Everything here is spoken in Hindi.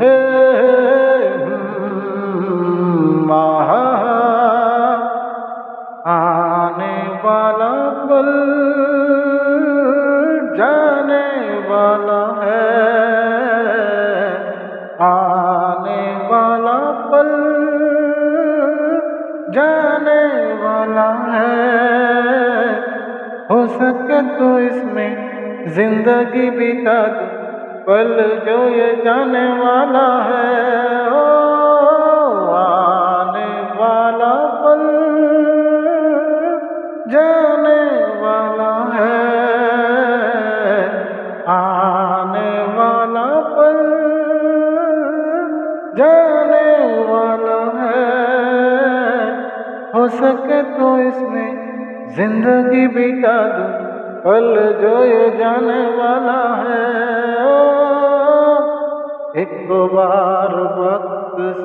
हे आहा, आने वाला पल जाने वाला है, आने वाला पल जाने वाला है। हो सके तो इसमें जिंदगी बिता दूं, पल जो ये जाने वाला है। ओ आने वाला पल जाने वाला है, आने वाला पल जाने वाला है। हो सके तो इसमें जिंदगी बिता दूं, पल जो ये जाने वाला है। ओ एक बार वक्त से